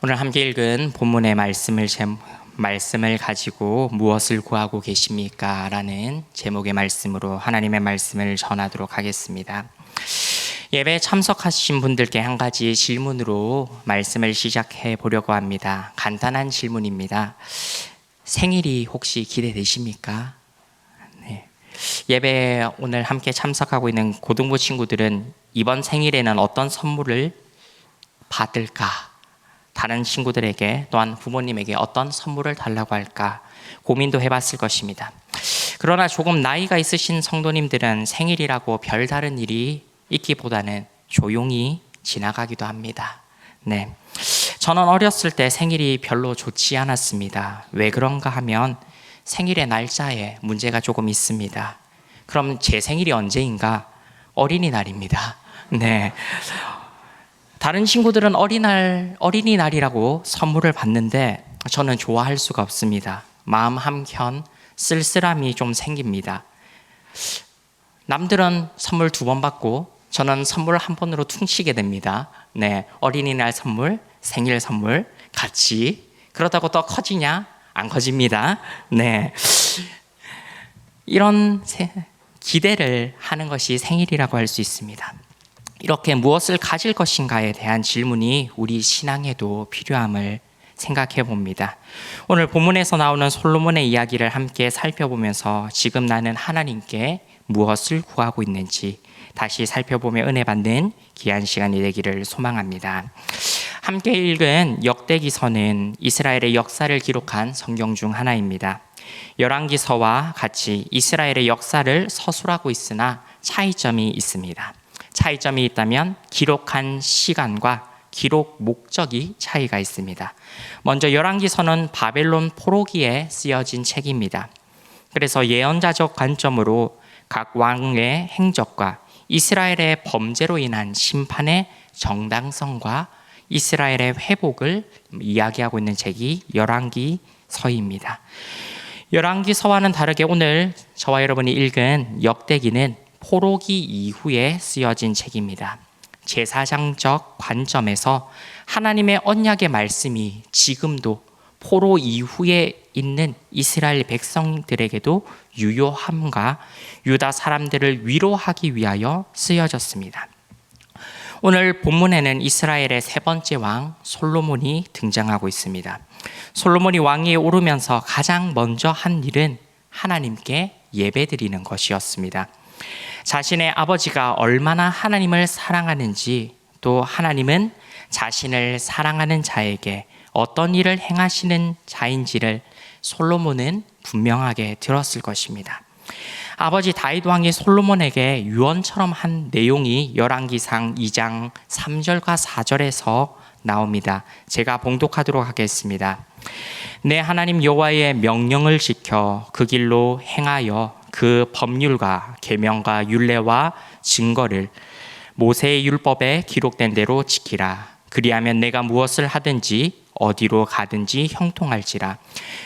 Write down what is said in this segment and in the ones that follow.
오늘 함께 읽은 본문의 말씀을 가지고 무엇을 구하고 계십니까? 라는 제목의 말씀으로 하나님의 말씀을 전하도록 하겠습니다. 예배에 참석하신 분들께 한 가지 질문으로 말씀을 시작해 보려고 합니다. 간단한 질문입니다. 생일이 혹시 기대되십니까? 네. 예배에 오늘 함께 참석하고 있는 고등부 친구들은 이번 생일에는 어떤 선물을 받을까? 다른 친구들에게 또한 부모님에게 어떤 선물을 달라고 할까 고민도 해봤을 것입니다. 그러나 조금 나이가 있으신 성도님들은 생일이라고 별다른 일이 있기보다는 조용히 지나가기도 합니다. 네, 저는 어렸을 때 생일이 별로 좋지 않았습니다. 왜 그런가 하면 생일의 날짜에 문제가 조금 있습니다. 그럼 제 생일이 언제인가? 어린이날입니다. 네. 다른 친구들은 어린이날이라고 선물을 받는데 저는 좋아할 수가 없습니다. 마음 한켠 쓸쓸함이 좀 생깁니다. 남들은 선물 2번 받고 저는 선물 1번으로 퉁치게 됩니다. 네, 어린이날 선물, 생일 선물 같이. 그렇다고 또 커지냐? 안 커집니다. 네, 이런 기대를 하는 것이 생일이라고 할 수 있습니다. 이렇게 무엇을 가질 것인가에 대한 질문이 우리 신앙에도 필요함을 생각해 봅니다. 오늘 본문에서 나오는 솔로몬의 이야기를 함께 살펴보면서 지금 나는 하나님께 무엇을 구하고 있는지 다시 살펴보며 은혜 받는 귀한 시간이 되기를 소망합니다. 함께 읽은 역대기서는 이스라엘의 역사를 기록한 성경 중 하나입니다. 열왕기서와 같이 이스라엘의 역사를 서술하고 있으나 차이점이 있습니다. 차이점이 있다면 기록한 시간과 기록 목적이 차이가 있습니다. 먼저 열왕기서는 바벨론 포로기에 쓰여진 책입니다. 그래서 예언자적 관점으로 각 왕의 행적과 이스라엘의 범죄로 인한 심판의 정당성과 이스라엘의 회복을 이야기하고 있는 책이 열왕기서입니다. 열왕기서와는 다르게 오늘 저와 여러분이 읽은 역대기는 포로기 이후에 쓰여진 책입니다. 제사장적 관점에서 하나님의 언약의 말씀이 지금도 포로 이후에 있는 이스라엘 백성들에게도 유효함과 유다 사람들을 위로하기 위하여 쓰여졌습니다. 오늘 본문에는 이스라엘의 3번째 왕 솔로몬이 등장하고 있습니다. 솔로몬이 왕위에 오르면서 가장 먼저 한 일은 하나님께 예배드리는 것이었습니다. 자신의 아버지가 얼마나 하나님을 사랑하는지, 또 하나님은 자신을 사랑하는 자에게 어떤 일을 행하시는 자인지를 솔로몬은 분명하게 들었을 것입니다. 아버지 다윗 왕이 솔로몬에게 유언처럼 한 내용이 열왕기상 2장 3절과 4절에서 나옵니다. 제가 봉독하도록 하겠습니다. 내 하나님 여호와의 명령을 지켜 그 길로 행하여 그 법률과 계명과 율례와 증거를 모세의 율법에 기록된 대로 지키라. 그리하면 내가 무엇을 하든지 어디로 가든지 형통할지라.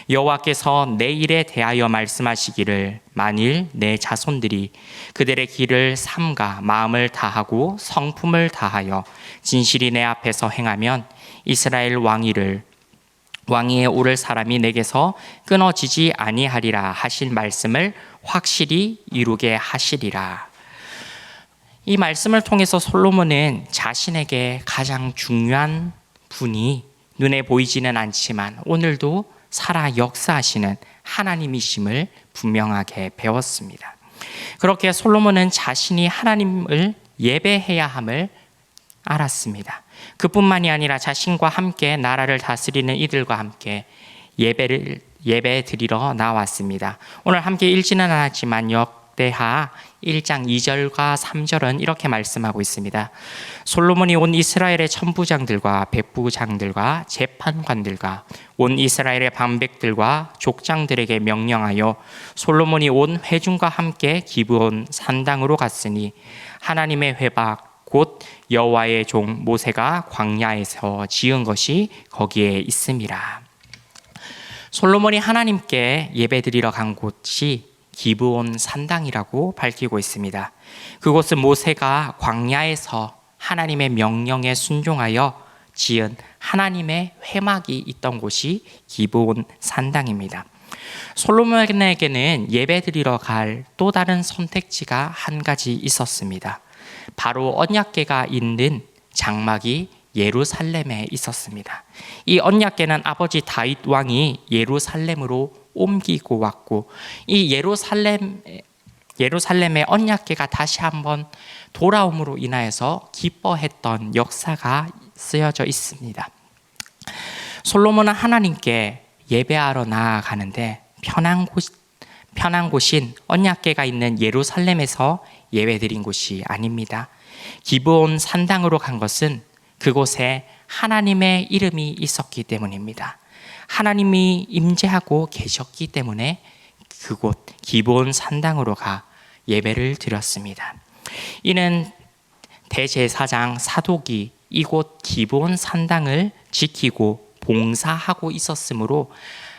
여호와께서 내 일에 대하여 말씀하시기를 만일 내 자손들이 그들의 길을 삼가 마음을 다하고 성품을 다하여 진실이 내 앞에서 행하면 이스라엘 왕위에 오를 사람이 내게서 끊어지지 아니하리라 하신 말씀을 확실히 이루게 하시리라. 이 말씀을 통해서 솔로몬은 자신에게 가장 중요한 분이 눈에 보이지는 않지만 오늘도 살아 역사하시는 하나님이심을 분명하게 배웠습니다. 그렇게 솔로몬은 자신이 하나님을 예배해야 함을 알았습니다. 그뿐만이 아니라 자신과 함께 나라를 다스리는 이들과 함께 예배 드리러 나왔습니다. 오늘 함께 읽지는 않았지만 역대하 1장 2절과 3절은 이렇게 말씀하고 있습니다. 솔로몬이 온 이스라엘의 천부장들과 백부장들과 재판관들과 온 이스라엘의 방백들과 족장들에게 명령하여 솔로몬이 온 회중과 함께 기브온 산당으로 갔으니 하나님의 회막 곧 여호와의 종 모세가 광야에서 지은 것이 거기에 있음이라. 솔로몬이 하나님께 예배드리러 간 곳이 기브온 산당이라고 밝히고 있습니다. 그곳은 모세가 광야에서 하나님의 명령에 순종하여 지은 하나님의 회막이 있던 곳이 기브온 산당입니다. 솔로몬에게는 예배드리러 갈 또 다른 선택지가 한 가지 있었습니다. 바로 언약궤가 있는 장막이 예루살렘에 있었습니다. 이 언약궤는 아버지 다윗 왕이 예루살렘으로 옮기고 왔고, 이 예루살렘의 언약궤가 다시 한번 돌아옴으로 인하여서 기뻐했던 역사가 쓰여져 있습니다. 솔로몬은 하나님께 예배하러 나아가는데 편한 곳인 언약궤가 있는 예루살렘에서 예배드린 곳이 아닙니다. 기브온 산당으로 간 것은 그곳에 하나님의 이름이 있었기 때문입니다. 하나님이 임재하고 계셨기 때문에 그곳 기브온 산당으로 가 예배를 드렸습니다. 이는 대제사장 사독이 이곳 기브온 산당을 지키고 봉사하고 있었으므로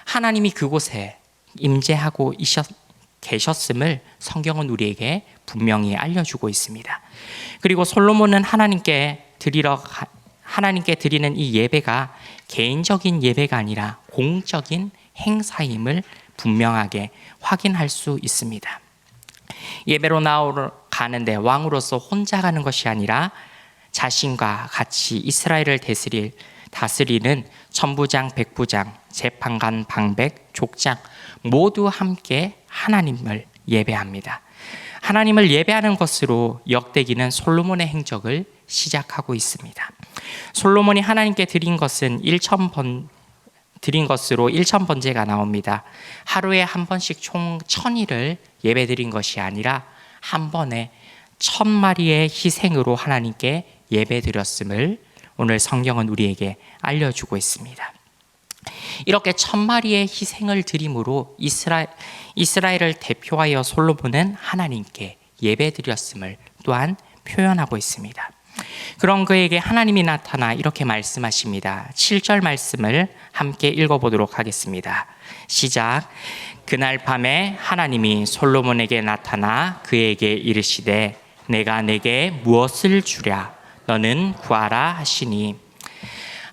하나님이 그곳에 임재하고 계셨음을 성경은 우리에게 분명히 알려주고 있습니다. 그리고 솔로몬은 하나님께 드리는 이 예배가 개인적인 예배가 아니라 공적인 행사임을 분명하게 확인할 수 있습니다. 예배로 나오러 가는데 왕으로서 혼자 가는 것이 아니라 자신과 같이 이스라엘을 다스리는 천부장, 백부장, 재판관, 방백, 족장 모두 함께 하나님을 예배합니다. 하나님을 예배하는 것으로 역대기는 솔로몬의 행적을 시작하고 있습니다. 솔로몬이 하나님께 드린 것으로 1000번제가 나옵니다. 하루에 한 번씩 총 1000일을 예배드린 것이 아니라 한 번에 1000마리의 희생으로 하나님께 예배드렸음을 오늘 성경은 우리에게 알려주고 있습니다. 이렇게 1000마리의 희생을 드림으로 이스라엘을 대표하여 솔로몬은 하나님께 예배드렸음을 또한 표현하고 있습니다. 그런 그에게 하나님이 나타나 이렇게 말씀하십니다. 7절 말씀을 함께 읽어보도록 하겠습니다. 시작. 그날 밤에 하나님이 솔로몬에게 나타나 그에게 이르시되 내가 내게 무엇을 주랴 너는 구하라 하시니,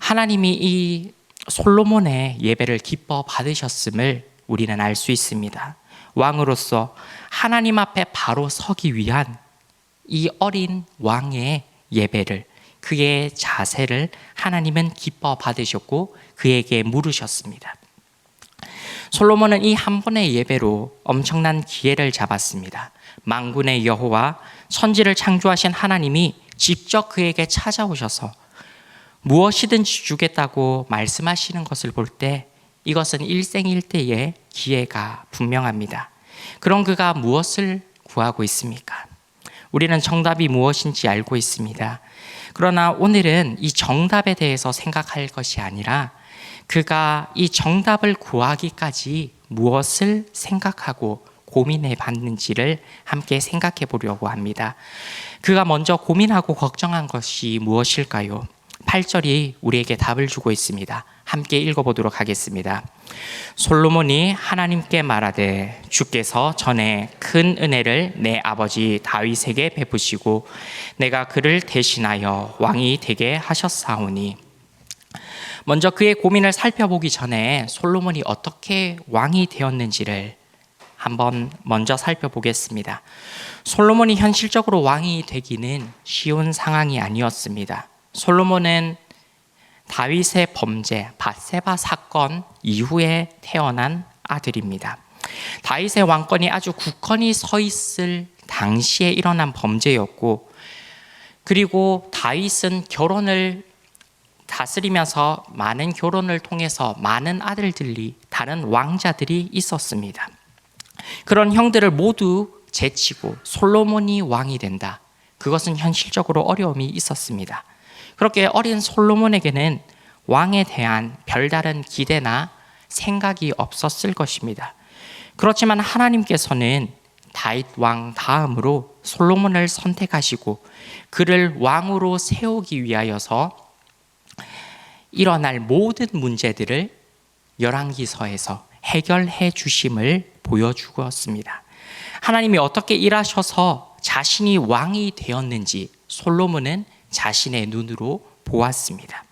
하나님이 이 솔로몬의 예배를 기뻐 받으셨음을 우리는 알 수 있습니다. 왕으로서 하나님 앞에 바로 서기 위한 이 어린 왕의 예배를, 그의 자세를 하나님은 기뻐 받으셨고 그에게 물으셨습니다. 솔로몬은 이 한 번의 예배로 엄청난 기회를 잡았습니다. 만군의 여호와 천지를 창조하신 하나님이 직접 그에게 찾아오셔서 무엇이든지 주겠다고 말씀하시는 것을 볼 때 이것은 일생일대의 기회가 분명합니다. 그럼 그가 무엇을 구하고 있습니까? 우리는 정답이 무엇인지 알고 있습니다. 그러나 오늘은 이 정답에 대해서 생각할 것이 아니라 그가 이 정답을 구하기까지 무엇을 생각하고 고민해 봤는지를 함께 생각해 보려고 합니다. 그가 먼저 고민하고 걱정한 것이 무엇일까요? 8절이 우리에게 답을 주고 있습니다. 함께 읽어보도록 하겠습니다. 솔로몬이 하나님께 말하되 주께서 전에 큰 은혜를 내 아버지 다윗에게 베푸시고 내가 그를 대신하여 왕이 되게 하셨사오니. 먼저 그의 고민을 살펴보기 전에 솔로몬이 어떻게 왕이 되었는지를 한번 먼저 살펴보겠습니다. 솔로몬이 현실적으로 왕이 되기는 쉬운 상황이 아니었습니다. 솔로몬은 다윗의 범죄, 밧세바 사건 이후에 태어난 아들입니다. 다윗의 왕권이 아주 굳건히 서 있을 당시에 일어난 범죄였고, 그리고 다윗은 결혼을 다스리면서 많은 결혼을 통해서 많은 아들들이, 다른 왕자들이 있었습니다. 그런 형들을 모두 제치고 솔로몬이 왕이 된다. 그것은 현실적으로 어려움이 있었습니다. 그렇게 어린 솔로몬에게는 왕에 대한 별다른 기대나 생각이 없었을 것입니다. 그렇지만 하나님께서는 다윗 왕 다음으로 솔로몬을 선택하시고 그를 왕으로 세우기 위하여서 일어날 모든 문제들을 열왕기서에서 해결해 주심을 보여주었습니다. 하나님이 어떻게 일하셔서 자신이 왕이 되었는지 솔로몬은 자신의 눈으로 보았습니다.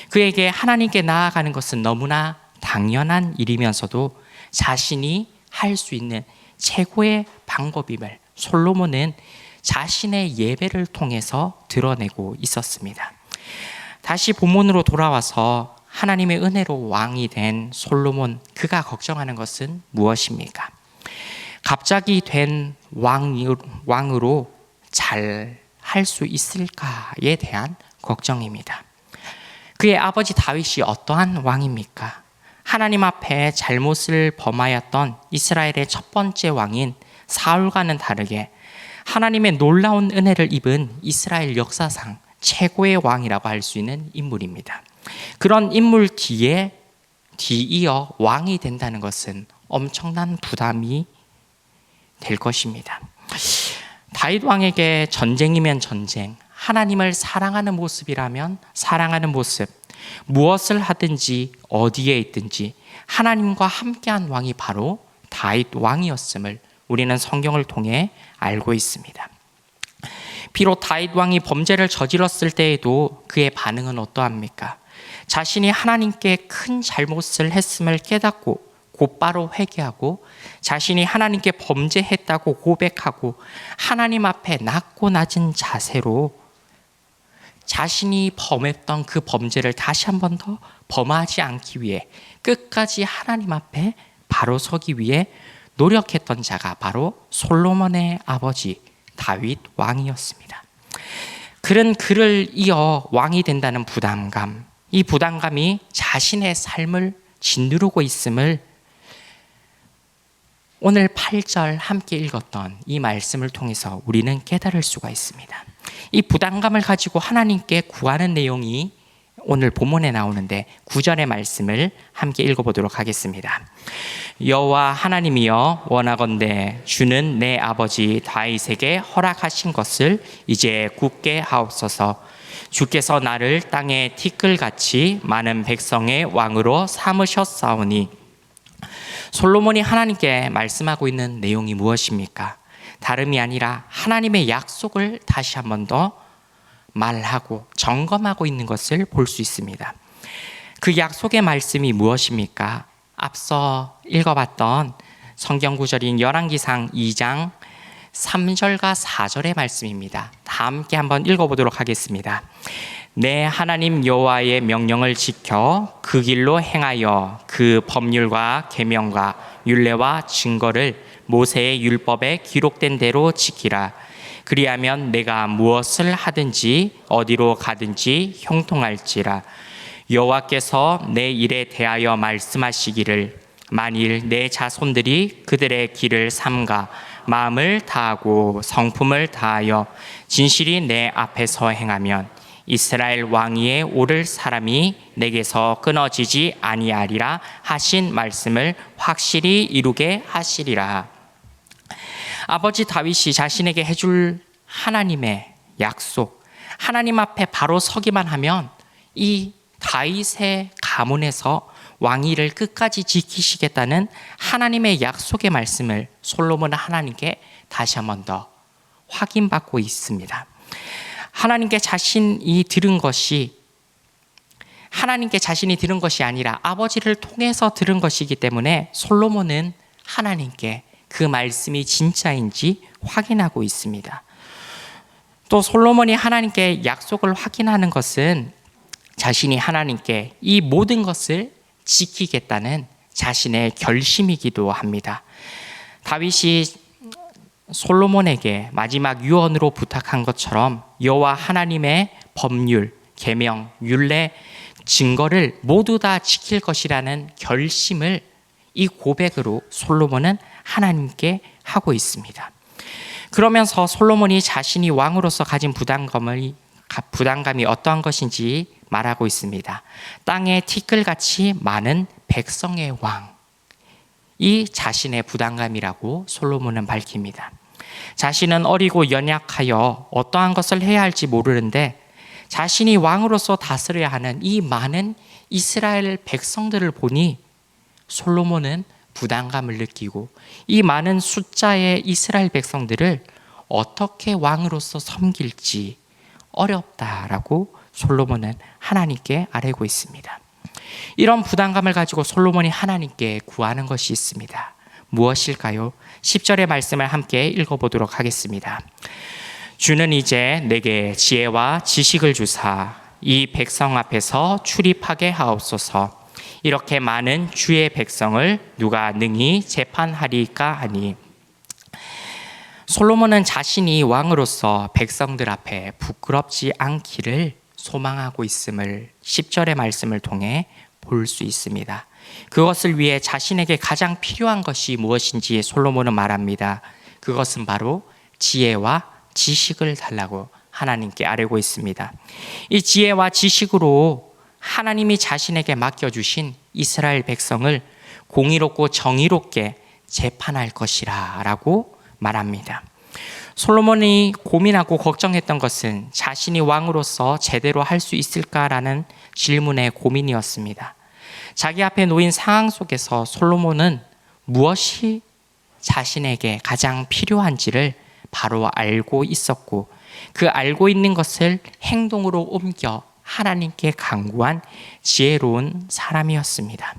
그에게 하나님께 나아가는 것은 너무나 당연한 일이면서도 자신이 할 수 있는 최고의 방법임을 솔로몬은 자신의 예배를 통해서 드러내고 있었습니다. 다시 본문으로 돌아와서 하나님의 은혜로 왕이 된 솔로몬, 그가 걱정하는 것은 무엇입니까? 갑자기 된 왕으로 잘 할 수 있을까에 대한 걱정입니다. 그의 아버지 다윗이 어떠한 왕입니까? 하나님 앞에 잘못을 범하였던 이스라엘의 첫 번째 왕인 사울과는 다르게 하나님의 놀라운 은혜를 입은 이스라엘 역사상 최고의 왕이라고 할 수 있는 인물입니다. 그런 인물 뒤이어 왕이 된다는 것은 엄청난 부담이 될 것입니다. 다윗 왕에게 전쟁이면 전쟁, 하나님을 사랑하는 모습이라면 사랑하는 모습, 무엇을 하든지 어디에 있든지 하나님과 함께한 왕이 바로 다윗 왕이었음을 우리는 성경을 통해 알고 있습니다. 비록 다윗 왕이 범죄를 저질렀을 때에도 그의 반응은 어떠합니까? 자신이 하나님께 큰 잘못을 했음을 깨닫고 곧바로 회개하고 자신이 하나님께 범죄했다고 고백하고 하나님 앞에 낮고 낮은 자세로 자신이 범했던 그 범죄를 다시 한 번 더 범하지 않기 위해 끝까지 하나님 앞에 바로 서기 위해 노력했던 자가 바로 솔로몬의 아버지 다윗 왕이었습니다. 그는 그를 이어 왕이 된다는 부담감, 이 부담감이 자신의 삶을 짓누르고 있음을 오늘 8절 함께 읽었던 이 말씀을 통해서 우리는 깨달을 수가 있습니다. 이 부담감을 가지고 하나님께 구하는 내용이 오늘 본문에 나오는데 9절의 말씀을 함께 읽어보도록 하겠습니다. 여호와 하나님이여 원하건대 주는 내 아버지 다윗에게 허락하신 것을 이제 굳게 하옵소서. 주께서 나를 땅의 티끌같이 많은 백성의 왕으로 삼으셨사오니. 솔로몬이 하나님께 말씀하고 있는 내용이 무엇입니까? 다름이 아니라 하나님의 약속을 다시 한 번 더 말하고 점검하고 있는 것을 볼 수 있습니다. 그 약속의 말씀이 무엇입니까? 앞서 읽어봤던 성경 구절인 열왕기상 2장 3절과 4절의 말씀입니다. 다 함께 한번 읽어보도록 하겠습니다. 내 하나님 여호와의 명령을 지켜 그 길로 행하여 그 법률과 계명과 율례와 증거를 모세의 율법에 기록된 대로 지키라. 그리하면 내가 무엇을 하든지 어디로 가든지 형통할지라. 여호와께서 내 일에 대하여 말씀하시기를 만일 내 자손들이 그들의 길을 삼가 마음을 다하고 성품을 다하여 진실이 내 앞에서 행하면 이스라엘 왕위에 오를 사람이 내게서 끊어지지 아니하리라 하신 말씀을 확실히 이루게 하시리라. 아버지 다윗이 자신에게 해줄 하나님의 약속, 하나님 앞에 바로 서기만 하면 이 다윗의 가문에서 왕위를 끝까지 지키시겠다는 하나님의 약속의 말씀을 솔로몬은 하나님께 다시 한 번 더 확인받고 있습니다. 하나님께 자신이 들은 것이 아니라 아버지를 통해서 들은 것이기 때문에 솔로몬은 하나님께 그 말씀이 진짜인지 확인하고 있습니다. 또 솔로몬이 하나님께 약속을 확인하는 것은 자신이 하나님께 이 모든 것을 지키겠다는 자신의 결심이기도 합니다. 다윗이 솔로몬에게 마지막 유언으로 부탁한 것처럼 여호와 하나님의 법률, 계명, 율례, 증거를 모두 다 지킬 것이라는 결심을 이 고백으로 솔로몬은 하나님께 하고 있습니다. 그러면서 솔로몬이 자신이 왕으로서 가진 부담감이 어떠한 것인지 말하고 있습니다. 땅의 티끌같이 많은 백성의 왕, 이 자신의 부담감이라고 솔로몬은 밝힙니다. 자신은 어리고 연약하여 어떠한 것을 해야 할지 모르는데 자신이 왕으로서 다스려야 하는 이 많은 이스라엘 백성들을 보니 솔로몬은 부담감을 느끼고 이 많은 숫자의 이스라엘 백성들을 어떻게 왕으로서 섬길지 어렵다라고 솔로몬은 하나님께 아뢰고 있습니다. 이런 부담감을 가지고 솔로몬이 하나님께 구하는 것이 있습니다. 무엇일까요? 10절의 말씀을 함께 읽어보도록 하겠습니다. 주는 이제 내게 지혜와 지식을 주사 이 백성 앞에서 출입하게 하옵소서. 이렇게 많은 주의 백성을 누가 능히 재판하리까 하니. 솔로몬은 자신이 왕으로서 백성들 앞에 부끄럽지 않기를 소망하고 있음을 10절의 말씀을 통해 볼 수 있습니다. 그것을 위해 자신에게 가장 필요한 것이 무엇인지 솔로몬은 말합니다. 그것은 바로 지혜와 지식을 달라고 하나님께 아뢰고 있습니다. 이 지혜와 지식으로 하나님이 자신에게 맡겨주신 이스라엘 백성을 공의롭고 정의롭게 재판할 것이라 라고 말합니다. 솔로몬이 고민하고 걱정했던 것은 자신이 왕으로서 제대로 할 수 있을까라는 질문의 고민이었습니다. 자기 앞에 놓인 상황 속에서 솔로몬은 무엇이 자신에게 가장 필요한지를 바로 알고 있었고, 그 알고 있는 것을 행동으로 옮겨 하나님께 간구한 지혜로운 사람이었습니다.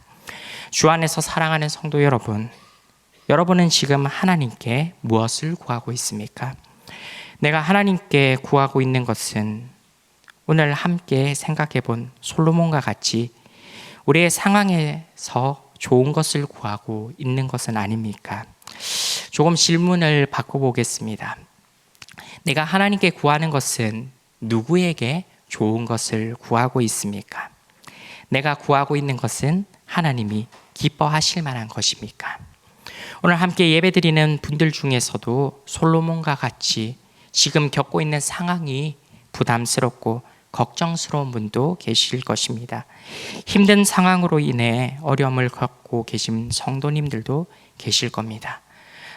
주 안에서 사랑하는 성도 여러분, 여러분은 지금 하나님께 무엇을 구하고 있습니까? 내가 하나님께 구하고 있는 것은 오늘 함께 생각해 본 솔로몬과 같이 우리의 상황에서 좋은 것을 구하고 있는 것은 아닙니까? 조금 질문을 바꿔보겠습니다. 내가 하나님께 구하는 것은 누구에게 좋은 것을 구하고 있습니까? 내가 구하고 있는 것은 하나님이 기뻐하실 만한 것입니까? 오늘 함께 예배드리는 분들 중에서도 솔로몬과 같이 지금 겪고 있는 상황이 부담스럽고 걱정스러운 분도 계실 것입니다. 힘든 상황으로 인해 어려움을 겪고 계신 성도님들도 계실 겁니다.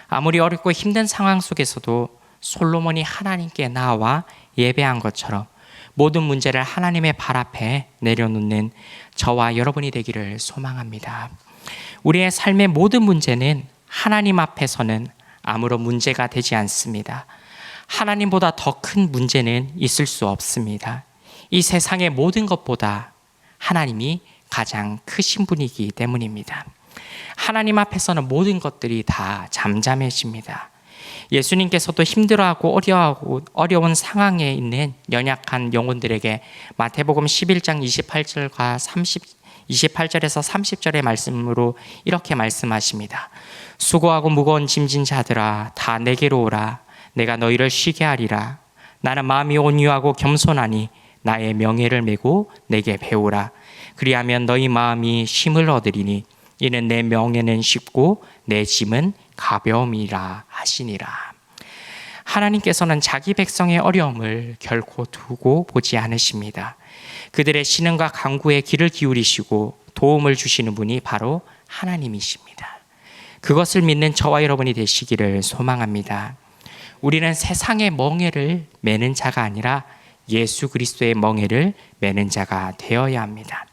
아무리 어렵고 힘든 상황 속에서도 솔로몬이 하나님께 나와 예배한 것처럼 모든 문제를 하나님의 발 앞에 내려놓는 저와 여러분이 되기를 소망합니다. 우리의 삶의 모든 문제는 하나님 앞에서는 아무런 문제가 되지 않습니다. 하나님보다 더 큰 문제는 있을 수 없습니다. 이 세상의 모든 것보다 하나님이 가장 크신 분이기 때문입니다. 하나님 앞에서는 모든 것들이 다 잠잠해집니다. 예수님께서도 힘들어하고 어려운 상황에 있는 연약한 영혼들에게 마태복음 11장 28절에서 30절의 말씀으로 이렇게 말씀하십니다. 수고하고 무거운 짐진 자들아 다 내게로 오라. 내가 너희를 쉬게 하리라. 나는 마음이 온유하고 겸손하니 나의 명예를 메고 내게 배우라. 그리하면 너희 마음이 쉼을 얻으리니 이는 내 명예는 쉽고 내 짐은 가벼움이라 하시니라. 하나님께서는 자기 백성의 어려움을 결코 두고 보지 않으십니다. 그들의 신음과 간구에 귀를 기울이시고 도움을 주시는 분이 바로 하나님이십니다. 그것을 믿는 저와 여러분이 되시기를 소망합니다. 우리는 세상의 멍에를 매는 자가 아니라 예수 그리스도의 멍에를 매는 자가 되어야 합니다.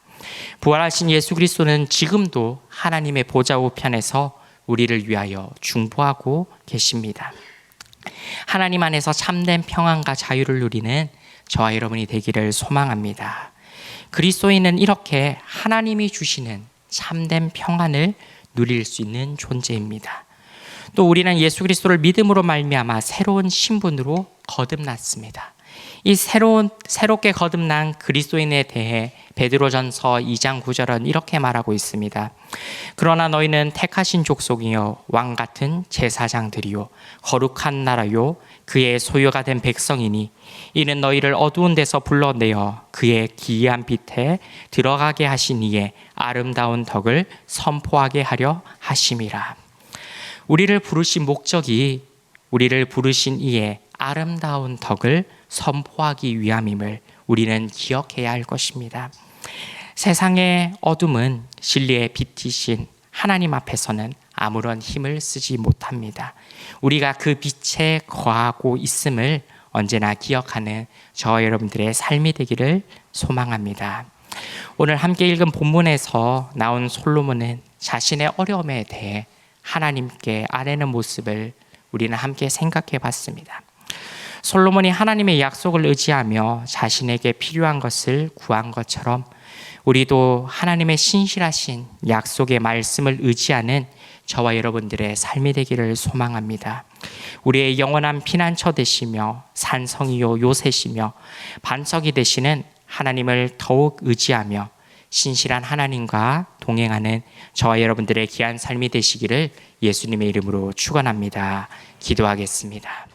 부활하신 예수 그리스도는 지금도 하나님의 보좌 우편에서 우리를 위하여 중보하고 계십니다. 하나님 안에서 참된 평안과 자유를 누리는 저와 여러분이 되기를 소망합니다. 그리스도인은 이렇게 하나님이 주시는 참된 평안을 누릴 수 있는 존재입니다. 또 우리는 예수 그리스도를 믿음으로 말미암아 새로운 신분으로 거듭났습니다. 이 새롭게 거듭난 그리스도인에 대해 베드로전서 2장 9절은 이렇게 말하고 있습니다. 그러나 너희는 택하신 족속이요 왕 같은 제사장들이요 거룩한 나라요 그의 소유가 된 백성이니 이는 너희를 어두운 데서 불러내어 그의 기이한 빛에 들어가게 하신 이의 아름다운 덕을 선포하게 하려 하심이라. 우리를 부르신 목적이 우리를 부르신 이의 아름다운 덕을 선포하기 위함임을 우리는 기억해야 할 것입니다. 세상의 어둠은 진리의 빛이신 하나님 앞에서는 아무런 힘을 쓰지 못합니다. 우리가 그 빛에 거하고 있음을 언제나 기억하는 저와 여러분들의 삶이 되기를 소망합니다. 오늘 함께 읽은 본문에서 나온 솔로몬은 자신의 어려움에 대해 하나님께 아뢰는 모습을 우리는 함께 생각해 봤습니다. 솔로몬이 하나님의 약속을 의지하며 자신에게 필요한 것을 구한 것처럼 우리도 하나님의 신실하신 약속의 말씀을 의지하는 저와 여러분들의 삶이 되기를 소망합니다. 우리의 영원한 피난처 되시며 산성이요 요새시며 반석이 되시는 하나님을 더욱 의지하며 신실한 하나님과 동행하는 저와 여러분들의 귀한 삶이 되시기를 예수님의 이름으로 축원합니다. 기도하겠습니다.